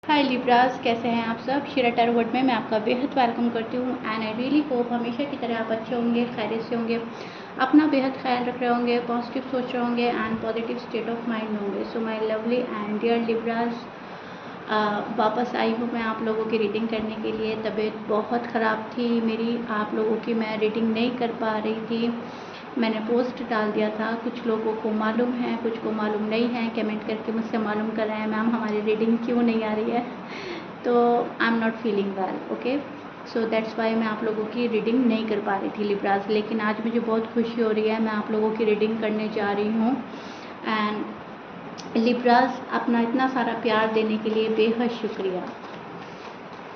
हाय Libras, कैसे हैं आप सब। शिरा टैरोट में मैं आपका बेहद वेलकम करती हूँ एंड आई रियली होप हमेशा की तरह आप अच्छे होंगे, खैरियत से होंगे, अपना बेहद ख्याल रख रहे होंगे, पॉजिटिव सोच रहे होंगे and positive state of mind में होंगे। So my lovely and dear Libras, वापस आई हूँ मैं आप लोगों की रीडिंग करने के लिए। तबीयत बहुत ख़राब थी मेरी, आप लोगों की मैं रीडिंग नहीं कर पा रही थी। मैंने पोस्ट डाल दिया था, कुछ लोगों को मालूम है, कुछ को मालूम नहीं है। कमेंट करके मुझसे मालूम कर रहे हैं मैम हमारी रीडिंग क्यों नहीं आ रही है। तो I am not feeling well, okay. So that's Y मैं आप लोगों की रीडिंग नहीं कर पा रही थी लिब्रास। लेकिन आज मुझे बहुत खुशी हो रही है, मैं आप लोगों की रीडिंग करने जा रही हूँ। एंड लिब्रास, अपना इतना सारा प्यार देने के लिए बेहद शुक्रिया।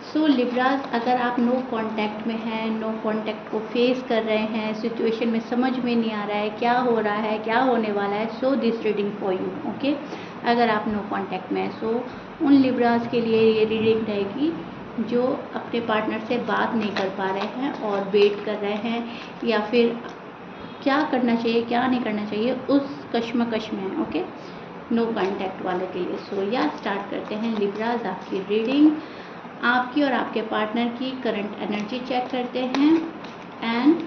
सो लिब्रास, अगर आप नो कांटेक्ट में हैं, नो कांटेक्ट को फेस कर रहे हैं, सिचुएशन में समझ में नहीं आ रहा है क्या हो रहा है, क्या होने वाला है, so this reading for you, okay. अगर आप नो कांटेक्ट में हैं, सो उन लिब्रास के लिए ये रीडिंग रहेगी जो अपने पार्टनर से बात नहीं कर पा रहे हैं और वेट कर रहे हैं, या फिर क्या करना चाहिए क्या नहीं करना चाहिए उस कश्मकश में है, ओके। नो कांटेक्ट वाले के लिए। सो या स्टार्ट करते हैं लिब्रास आपकी रीडिंग। आपकी और आपके पार्टनर की करंट एनर्जी चेक करते हैं। And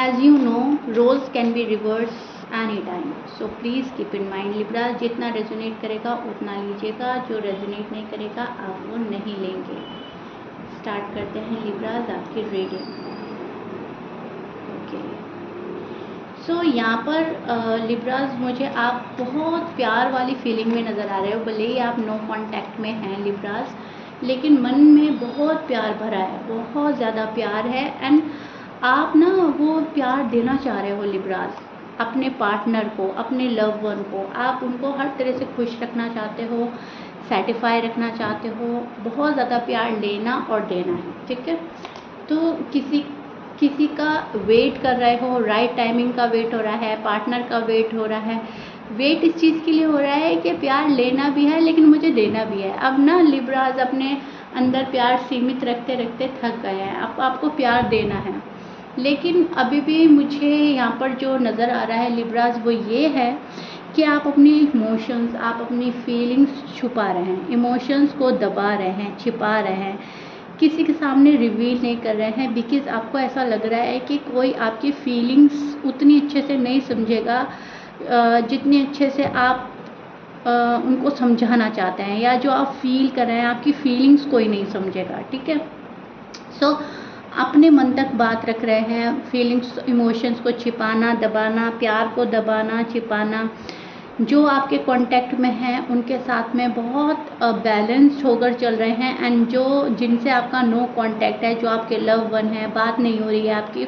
as you know, roles can be reverse any time, so please keep in mind Libras, जितना रेजोनेट करेगा उतना लीजिएगा, जो रेजोनेट नहीं करेगा आप वो नहीं लेंगे। स्टार्ट करते हैं लिब्रास आपकी रीडिंग, ओके। सो यहाँ पर लिब्रास, मुझे आप बहुत प्यार वाली फीलिंग में नज़र आ रहे हो। भले ही आप नो कांटेक्ट में हैं लिब्रास, लेकिन मन में बहुत प्यार भरा है, बहुत ज़्यादा प्यार है। एंड आप ना वो प्यार देना चाह रहे हो लिब्रास अपने पार्टनर को, अपने लव वन को। आप उनको हर तरह से खुश रखना चाहते हो, सेटिस्फाई रखना चाहते हो, बहुत ज़्यादा प्यार लेना और देना है, ठीक है। तो किसी का वेट कर रहे हो, राइट टाइमिंग का वेट हो रहा है, पार्टनर का वेट हो रहा है। वेट इस चीज़ के लिए हो रहा है कि प्यार लेना भी है लेकिन मुझे देना भी है। अब ना लिब्रास अपने अंदर प्यार सीमित रखते रखते थक गए हैं, अब आपको प्यार देना है। लेकिन अभी भी मुझे यहाँ पर जो नज़र आ रहा है लिब्रास, वो ये है कि आप अपनी इमोशंस, आप अपनी फीलिंग्स छुपा रहे हैं, इमोशंस को दबा रहे हैं, छिपा रहे हैं, किसी के सामने रिवील नहीं कर रहे हैं। बिकॉज़ आपको ऐसा लग रहा है कि कोई आपकी फीलिंग्स उतनी अच्छे से नहीं समझेगा जितनी अच्छे से आप उनको समझाना चाहते हैं, या जो आप फील कर रहे हैं आपकी फीलिंग्स कोई नहीं समझेगा, ठीक है। सो अपने मन तक बात रख रहे हैं, फीलिंग्स इमोशंस को छिपाना, दबाना, प्यार को दबाना, छिपाना। जो आपके कांटेक्ट में हैं उनके साथ में बहुत बैलेंस्ड होकर चल रहे हैं। एंड जो जिनसे आपका नो कांटेक्ट है, जो आपके लव वन है, बात नहीं हो रही है आपकी,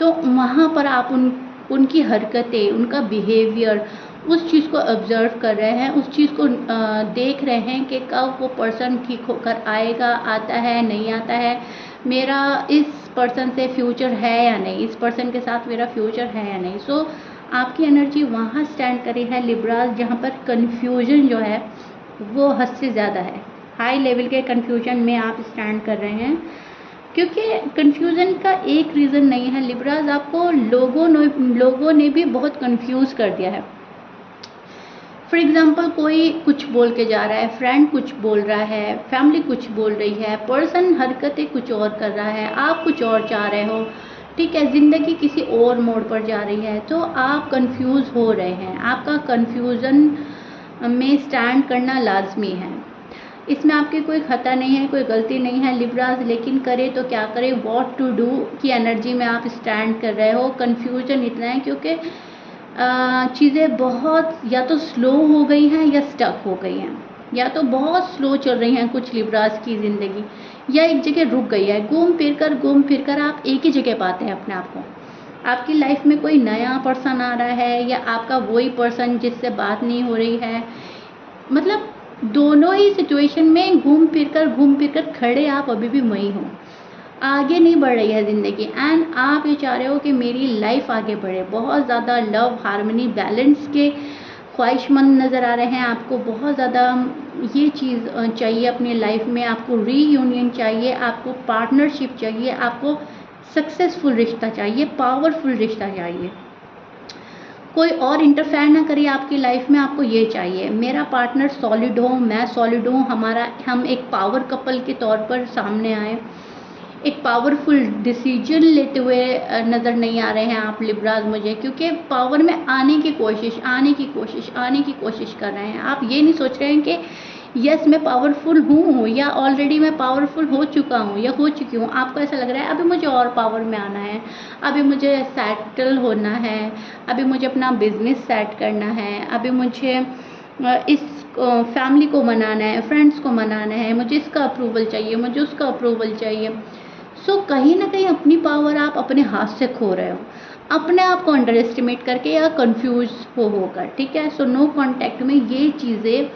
तो वहाँ पर आप उनकी हरकतें, उनका बिहेवियर, उस चीज़ को ऑब्ज़र्व कर रहे हैं, उस चीज़ को देख रहे हैं कि कब वो पर्सन ठीक होकर आएगा, आता है, नहीं आता है, मेरा इस पर्सन से फ्यूचर है या नहीं, इस पर्सन के साथ मेरा फ्यूचर है या नहीं। सो आपकी एनर्जी वहाँ स्टैंड करी है लिब्रास, जहाँ पर कन्फ्यूजन जो है वो हद से ज़्यादा है। हाई लेवल के कन्फ्यूजन में आप स्टैंड कर रहे हैं, क्योंकि कन्फ्यूज़न का एक रीज़न नहीं है लिब्रास, आपको लोगों ने भी बहुत कंफ्यूज कर दिया है। फॉर एग्ज़ाम्पल, कोई कुछ बोल के जा रहा है, फ्रेंड कुछ बोल रहा है, फैमिली कुछ बोल रही है, पर्सन हरकतें कुछ और कर रहा है, आप कुछ और चाह रहे हो, ठीक है, ज़िंदगी किसी और मोड़ पर जा रही है, तो आप कंफ्यूज हो रहे हैं। आपका कंफ्यूजन में स्टैंड करना लाजमी है, इसमें आपकी कोई खता नहीं है, कोई गलती नहीं है लिब्रास। लेकिन करे तो क्या करें, व्हाट टू डू की एनर्जी में आप स्टैंड कर रहे हो। कन्फ्यूजन इतना है क्योंकि चीज़ें बहुत या तो स्लो हो गई हैं या स्टक हो गई हैं, या तो बहुत स्लो चल रही हैं कुछ लिब्रास की ज़िंदगी, या एक जगह रुक गई है। घूम फिर कर आप एक ही जगह पाते हैं अपने आप को। आपकी लाइफ में कोई नया पर्सन आ रहा है, या आपका वही पर्सन जिससे बात नहीं हो रही है, मतलब दोनों ही सिचुएशन में घूम फिर कर खड़े आप अभी भी वहीं हो। आगे नहीं बढ़ रही है ज़िंदगी, एंड आप ये चाह रहे हो कि मेरी लाइफ आगे बढ़े। बहुत ज़्यादा लव, हार्मनी, बैलेंस के ख्वाहिशमंद नज़र आ रहे हैं आपको। बहुत ज़्यादा ये चीज़ चाहिए अपनी लाइफ में। आपको रीयूनियन चाहिए, आपको पार्टनरशिप चाहिए, आपको सक्सेसफुल रिश्ता चाहिए, पावरफुल रिश्ता चाहिए। कोई और इंटरफेयर ना करे आपकी लाइफ में, आपको ये चाहिए मेरा पार्टनर सॉलिड हो, मैं सॉलिड हूँ, हम एक पावर कपल के तौर पर सामने आए, एक पावरफुल डिसीजन लेते हुए नज़र नहीं आ रहे हैं आप लिब्राज मुझे, क्योंकि पावर में आने की कोशिश कर रहे हैं। आप ये नहीं सोच रहे हैं कि यस मैं पावरफुल हूँ या ऑलरेडी मैं पावरफुल हो चुका हूँ या हो चुकी हूँ। आपको ऐसा लग रहा है अभी मुझे और पावर में आना है, अभी मुझे सेटल होना है, अभी मुझे अपना बिजनेस सेट करना है, अभी मुझे इस फैमिली को मनाना है, फ्रेंड्स को मनाना है, मुझे इसका अप्रूवल चाहिए, मुझे उसका अप्रूवल चाहिए। सो कहीं ना कहीं अपनी पावर आप अपने हाथ से खो रहे हो, अपने आप को अंडर एस्टिमेट करके या कंफ्यूज होकर, ठीक है। सो नो कांटेक्ट में ये चीज़ें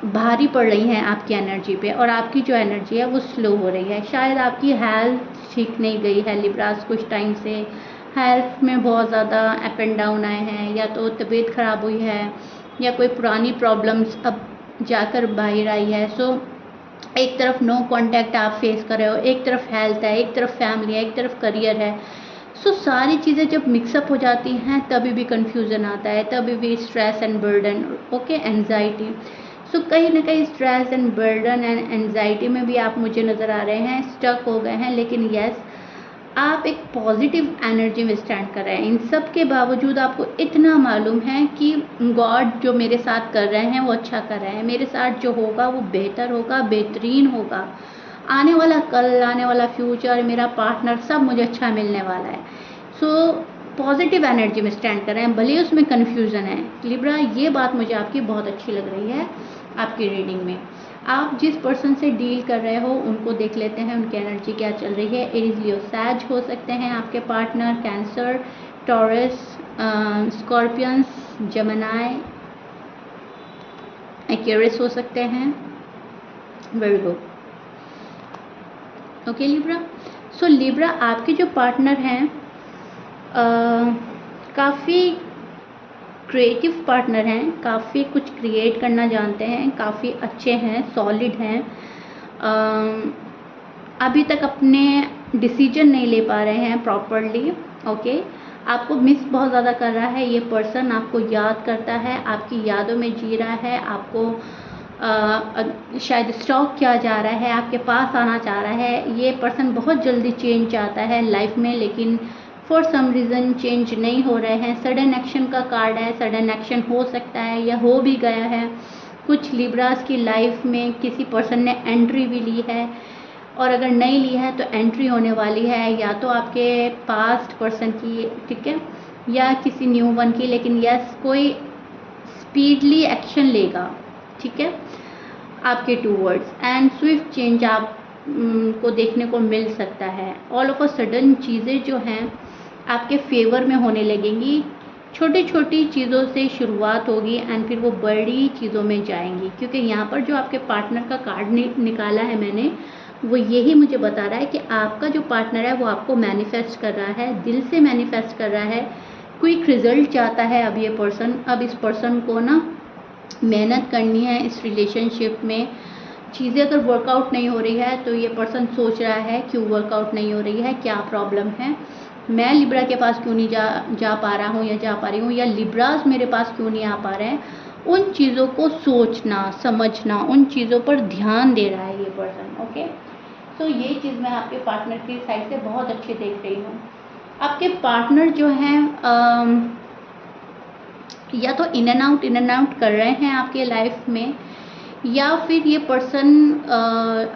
भारी पड़ रही हैं आपकी एनर्जी पे, और आपकी जो एनर्जी है वो स्लो हो रही है। शायद आपकी हेल्थ ठीक नहीं गई है लिब्रास, कुछ टाइम से हेल्थ में बहुत ज़्यादा अप एंड डाउन आए हैं, या तो तबीयत ख़राब हुई है या कोई पुरानी प्रॉब्लम्स अब जाकर बाहर आई है। सो एक तरफ नो कांटेक्ट आप फेस कर रहे हो, एक तरफ हेल्थ है, एक तरफ फैमिली है, एक तरफ करियर है। सो सारी चीज़ें जब मिक्सअप हो जाती हैं तभी भी कंफ्यूजन आता है, तभी भी stress and burden, okay, anxiety. So कहीं ना कहीं stress and burden and anxiety में भी आप मुझे नज़र आ रहे हैं, स्टक हो गए हैं। लेकिन यस, आप एक पॉजिटिव एनर्जी में स्टैंड कर रहे हैं। इन सब के बावजूद आपको इतना मालूम है कि गॉड जो मेरे साथ कर रहे हैं वो अच्छा कर रहे हैं, मेरे साथ जो होगा वो बेहतर होगा, बेहतरीन होगा। आने वाला कल, आने वाला फ्यूचर, मेरा पार्टनर, सब मुझे अच्छा मिलने वाला है। सो पॉजिटिव एनर्जी में स्टैंड कर रहे हैं, भले उसमें कन्फ्यूज़न है। लिब्रा, ये बात मुझे आपकी बहुत अच्छी लग रही है आपकी रीडिंग में। आप जिस पर्सन से डील कर रहे हो उनको देख लेते हैं, उनकी एनर्जी क्या चल रही है। एरीज, लियो, सैज हो सकते हैं आपके partner, Cancer, Taurus, Scorpions, Gemini, Aquarius हो सकते हैं, Virgo. Okay Libra. So Libra, आपके जो पार्टनर हैं काफ़ी क्रिएटिव पार्टनर हैं, काफ़ी कुछ क्रिएट करना जानते हैं, काफ़ी अच्छे हैं, सॉलिड हैं। अभी तक अपने डिसीजन नहीं ले पा रहे हैं प्रॉपरली, ओके। आपको मिस बहुत ज़्यादा कर रहा है ये पर्सन, आपको याद करता है, आपकी यादों में जी रहा है, आपको शायद स्टॉक किया जा रहा है, आपके पास आना चाह रहा है। ये पर्सन बहुत जल्दी चेंज चाहता है लाइफ में, लेकिन फॉर सम रीज़न चेंज नहीं हो रहे हैं। सडन एक्शन का कार्ड है, सडन एक्शन हो सकता है या हो भी गया है। कुछ लिब्रास की लाइफ में किसी पर्सन ने एंट्री भी ली है, और अगर नहीं ली है तो एंट्री होने वाली है, या तो आपके पास्ट पर्सन की, ठीक है, या किसी न्यू वन की। लेकिन यस, कोई स्पीडली एक्शन लेगा, ठीक है, आपके टूवर्ड्स, एंड स्विफ्ट चेंज आप को देखने को मिल सकता है। ऑल ऑफ अ सडन चीज़ें जो हैं आपके फेवर में होने लगेंगी। छोटी छोटी चीज़ों से शुरुआत होगी एंड फिर वो बड़ी चीज़ों में जाएंगी, क्योंकि यहाँ पर जो आपके पार्टनर का कार्ड निकाला है मैंने, वो यही मुझे बता रहा है कि आपका जो पार्टनर है वो आपको मैनिफेस्ट कर रहा है, दिल से मैनिफेस्ट कर रहा है, क्विक रिजल्ट चाहता है। अब ये पर्सन, अब इस पर्सन को ना मेहनत करनी है इस रिलेशनशिप में। चीज़ें अगर वर्कआउट नहीं हो रही है तो ये पर्सन सोच रहा है क्यों वर्कआउट नहीं हो रही है, क्या प्रॉब्लम है, मैं लिब्रा के पास क्यों नहीं जा पा रहा हूँ या जा पा रही हूँ, या लिब्रास मेरे पास क्यों नहीं आ पा रहे हैं। उन चीज़ों को सोचना, समझना, उन चीज़ों पर ध्यान दे रहा है ये पर्सन, ओके। सो ये चीज़ मैं आपके पार्टनर की साइड से बहुत अच्छी देख रही हूँ। आपके पार्टनर जो हैं या तो इन एंड आउट कर रहे हैं आपके लाइफ में, या फिर ये पर्सन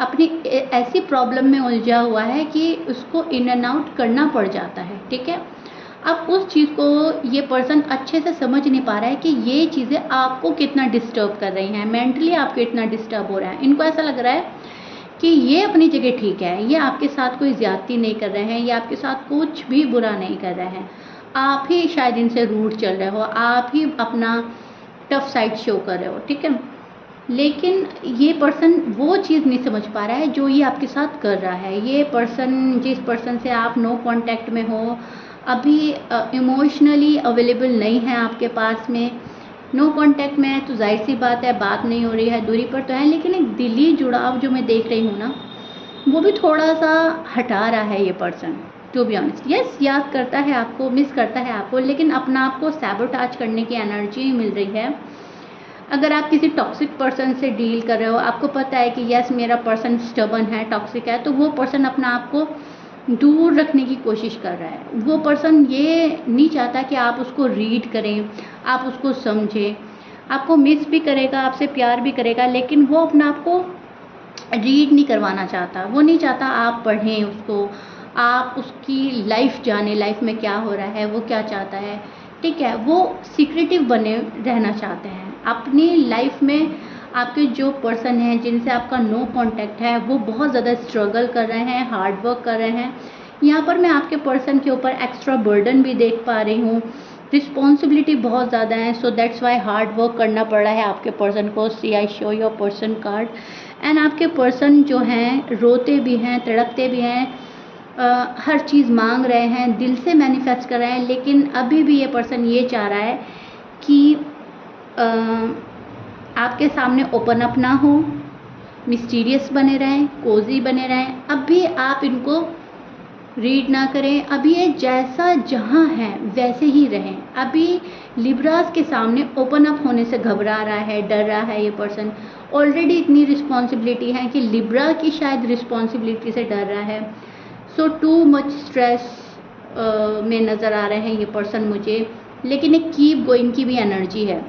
अपनी ऐसी प्रॉब्लम में उलझा हुआ है कि उसको इन एंड आउट करना पड़ जाता है, ठीक है। अब उस चीज़ को ये पर्सन अच्छे से समझ नहीं पा रहा है कि ये चीज़ें आपको कितना डिस्टर्ब कर रही हैं, मेंटली आपको इतना डिस्टर्ब हो रहा है। इनको ऐसा लग रहा है कि ये अपनी जगह ठीक है, ये आपके साथ कोई ज़्यादती नहीं कर रहे हैं, ये आपके साथ कुछ भी बुरा नहीं कर रहे हैं, आप ही शायद इनसे रूड चल रहे हो, आप ही अपना टफ साइड शो कर रहे हो, ठीक है। लेकिन ये पर्सन वो चीज़ नहीं समझ पा रहा है जो ये आपके साथ कर रहा है। ये पर्सन, जिस पर्सन से आप नो कांटेक्ट में हो, अभी इमोशनली अवेलेबल नहीं है आपके पास में, नो कांटेक्ट में है तो जाहिर सी बात है बात नहीं हो रही है, दूरी पर तो है, लेकिन एक दिली जुड़ाव जो मैं देख रही हूँ ना, वो भी थोड़ा सा हटा रहा है ये person, to be honest. Yes, याद करता है आपको, मिस करता है आपको, लेकिन अपना आपको सैबोटाज करने की एनर्जी मिल रही है। अगर आप किसी टॉक्सिक पर्सन से डील कर रहे हो, आपको पता है कि यस मेरा पर्सन स्टबर्न है, टॉक्सिक है, तो वो पर्सन अपना आप को दूर रखने की कोशिश कर रहा है। वो पर्सन ये नहीं चाहता कि आप उसको रीड करें, आप उसको समझें। आपको मिस भी करेगा, आपसे प्यार भी करेगा, लेकिन वो अपना आप को रीड नहीं करवाना चाहता। वो नहीं चाहता आप पढ़ें उसको, आप उसकी लाइफ जाने, लाइफ में क्या हो रहा है, वो क्या चाहता है, ठीक है। वो सीक्रेटिव बने रहना चाहते हैं अपनी लाइफ में। आपके जो पर्सन हैं जिनसे आपका नो कांटेक्ट है, वो बहुत ज़्यादा स्ट्रगल कर रहे हैं, हार्ड वर्क कर रहे हैं। यहाँ पर मैं आपके पर्सन के ऊपर एक्स्ट्रा बर्डन भी देख पा रही हूँ, रिस्पॉन्सिबिलिटी बहुत ज़्यादा है। So that's why hard work करना पड़ रहा है आपके पर्सन को। See I show your person card. And आपके पर्सन जो हैं रोते भी हैं, तड़पते भी हैं, हर चीज़ मांग रहे हैं, दिल से मैनिफेस्ट कर रहे हैं, लेकिन अभी भी ये पर्सन ये चाह रहा है कि आपके सामने ओपन अप ना हो, मिस्टीरियस बने रहें, कोजी बने रहें। अभी आप इनको रीड ना करें, अभी ये जैसा जहाँ है वैसे ही रहें। अभी लिब्रास के सामने ओपन अप होने से घबरा रहा है, डर रहा है ये पर्सन। ऑलरेडी इतनी रिस्पॉन्सिबिलिटी है कि लिब्रा की शायद रिस्पॉन्सिबिलिटी से डर रहा है। सो टू मच स्ट्रेस में नज़र आ रहे हैं ये पर्सन मुझे, लेकिन एक कीप गोइंग की भी एनर्जी है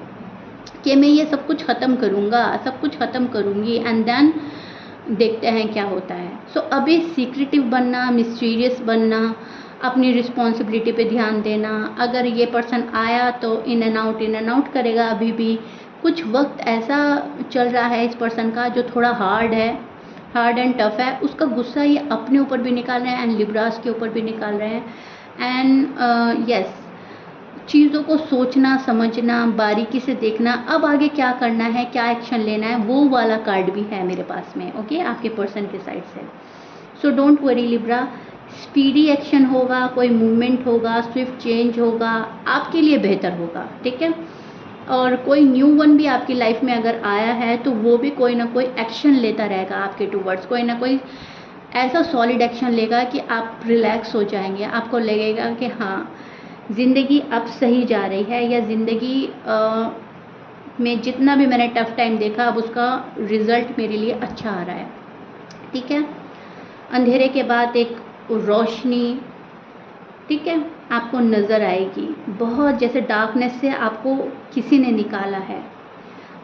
कि मैं ये सब कुछ ख़त्म करूँगा, सब कुछ ख़त्म करूँगी, एंड देन देखते हैं क्या होता है। सो अभी सीक्रेटिव बनना, मिस्टीरियस बनना, अपनी रिस्पॉन्सिबिलिटी पे ध्यान देना। अगर ये पर्सन आया तो इन एंड आउट करेगा। अभी भी कुछ वक्त ऐसा चल रहा है इस पर्सन का जो थोड़ा हार्ड है, हार्ड एंड टफ है। उसका गुस्सा ये अपने ऊपर भी निकाल रहे हैं एंड लिब्रास के ऊपर भी निकाल रहे हैं। एंड यस, चीज़ों को सोचना, समझना, बारीकी से देखना, अब आगे क्या करना है, क्या एक्शन लेना है, वो वाला कार्ड भी है मेरे पास में, ओके, आपके पर्सन के साइड से। So don't worry Libra, speedy action होगा, कोई मूवमेंट होगा, स्विफ्ट चेंज होगा, आपके लिए बेहतर होगा, ठीक है। और कोई न्यू वन भी आपकी लाइफ में अगर आया है तो वो भी कोई ना कोई एक्शन लेता रहेगा आपके टूवर्ड्स, कोई ना कोई ऐसा सॉलिड एक्शन लेगा कि आप रिलैक्स हो जाएंगे। आपको लगेगा कि हाँ, ज़िंदगी अब सही जा रही है, या ज़िंदगी में जितना भी मैंने टफ़ टाइम देखा अब उसका रिज़ल्ट मेरे लिए अच्छा आ रहा है, ठीक है। अंधेरे के बाद एक रोशनी, ठीक है, आपको नज़र आएगी। बहुत जैसे डार्कनेस से आपको किसी ने निकाला है,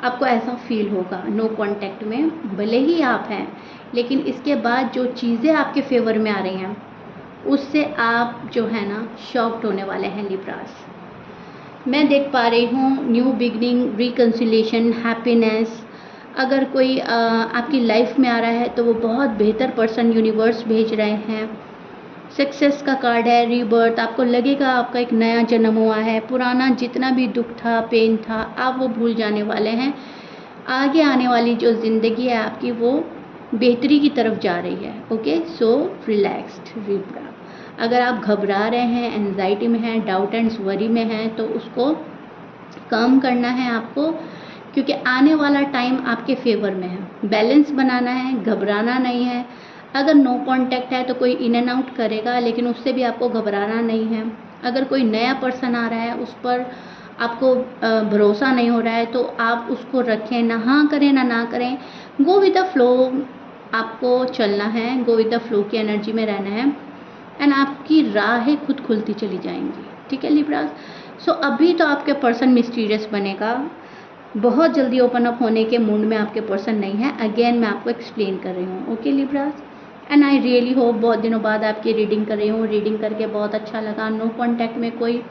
आपको ऐसा फील होगा नो कांटेक्ट में। भले ही आप हैं, लेकिन इसके बाद जो चीज़ें आपके फेवर में आ रही हैं उससे आप जो है ना शॉक्ड होने वाले हैं लिब्रास। मैं देख पा रही हूँ न्यू बिगनिंग, रिकन्सिलेशन, हैप्पीनेस। अगर कोई आपकी लाइफ में आ रहा है तो वो बहुत बेहतर पर्सन यूनिवर्स भेज रहे हैं। सक्सेस का कार्ड है, रीबर्थ। आपको लगेगा आपका एक नया जन्म हुआ है, पुराना जितना भी दुख था, पेन था, आप वो भूल जाने वाले हैं। आगे आने वाली जो ज़िंदगी है आपकी वो बेहतरी की तरफ जा रही है, ओके। सो रिलैक्स्ड लिब्रा। अगर आप घबरा रहे हैं, एंजाइटी में हैं, डाउट एंड वरी में हैं, तो उसको कम करना है आपको, क्योंकि आने वाला टाइम आपके फेवर में है। बैलेंस बनाना है, घबराना नहीं है। अगर नो कांटेक्ट है तो कोई इन एंड आउट करेगा, लेकिन उससे भी आपको घबराना नहीं है। अगर कोई नया पर्सन आ रहा है, उस पर आपको भरोसा नहीं हो रहा है, तो आप उसको रखें, ना हाँ करें ना करें, गो विद द फ्लो। आपको चलना है, गो विद द फ्लो की एनर्जी में रहना है, एंड आपकी राहें खुद खुलती चली जाएंगी, ठीक है लिब्रास। सो अभी तो आपके पर्सन मिस्टीरियस बनेगा, बहुत जल्दी ओपन अप होने के मूड में आपके पर्सन नहीं है। अगेन मैं आपको एक्सप्लेन कर रही हूँ, okay Libras. And I really hope, बहुत दिनों बाद आपकी रीडिंग कर रही हूँ, रीडिंग करके बहुत अच्छा लगा। नो कॉन्टैक्ट में कोई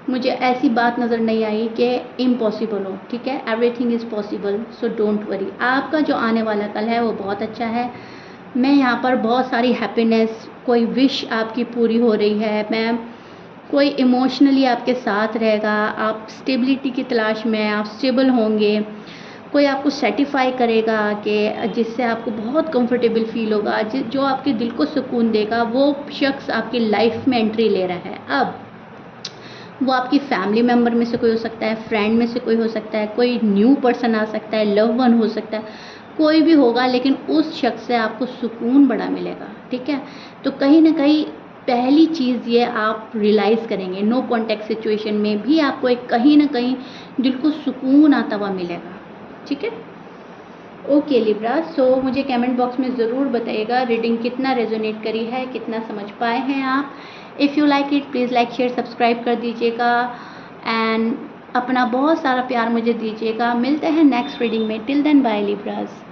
मुझे ऐसी बात नज़र नहीं आई कि इम्पॉसिबल हो, ठीक है। Everything is possible, so don't worry. आपका जो आने वाला कल है वो बहुत अच्छा है। मैं यहाँ पर बहुत सारी हैप्पीनेस, कोई विश आपकी पूरी हो रही है, मैं कोई इमोशनली आपके साथ रहेगा, आप स्टेबिलिटी की तलाश में, आप स्टेबल होंगे, कोई आपको सेटिफाई करेगा कि जिससे आपको बहुत कंफर्टेबल फील होगा, जो आपके दिल को सुकून देगा, वो शख्स आपकी लाइफ में एंट्री ले रहा है। अब वो आपकी फैमिली मेम्बर में से कोई हो सकता है, फ्रेंड में से कोई हो सकता है, कोई न्यू पर्सन आ सकता है, लव वन हो सकता है, कोई भी होगा, लेकिन उस शख्स से आपको सुकून बड़ा मिलेगा, ठीक है। तो कहीं ना कहीं पहली चीज़ ये आप रियलाइज़ करेंगे, नो कॉन्टैक्ट सिचुएशन में भी आपको एक कहीं न कहीं दिल को सुकून आता हुआ मिलेगा, ठीक है? ओके लिब्रा, सो मुझे कमेंट बॉक्स में ज़रूर बताइएगा रीडिंग कितना रेजोनेट करी है, कितना समझ पाए हैं आप। If you like it please like share subscribe कर दीजिएगा एंड अपना बहुत सारा प्यार मुझे दीजिएगा। मिलते हैं नेक्स्ट रीडिंग में। Till then bye Libras.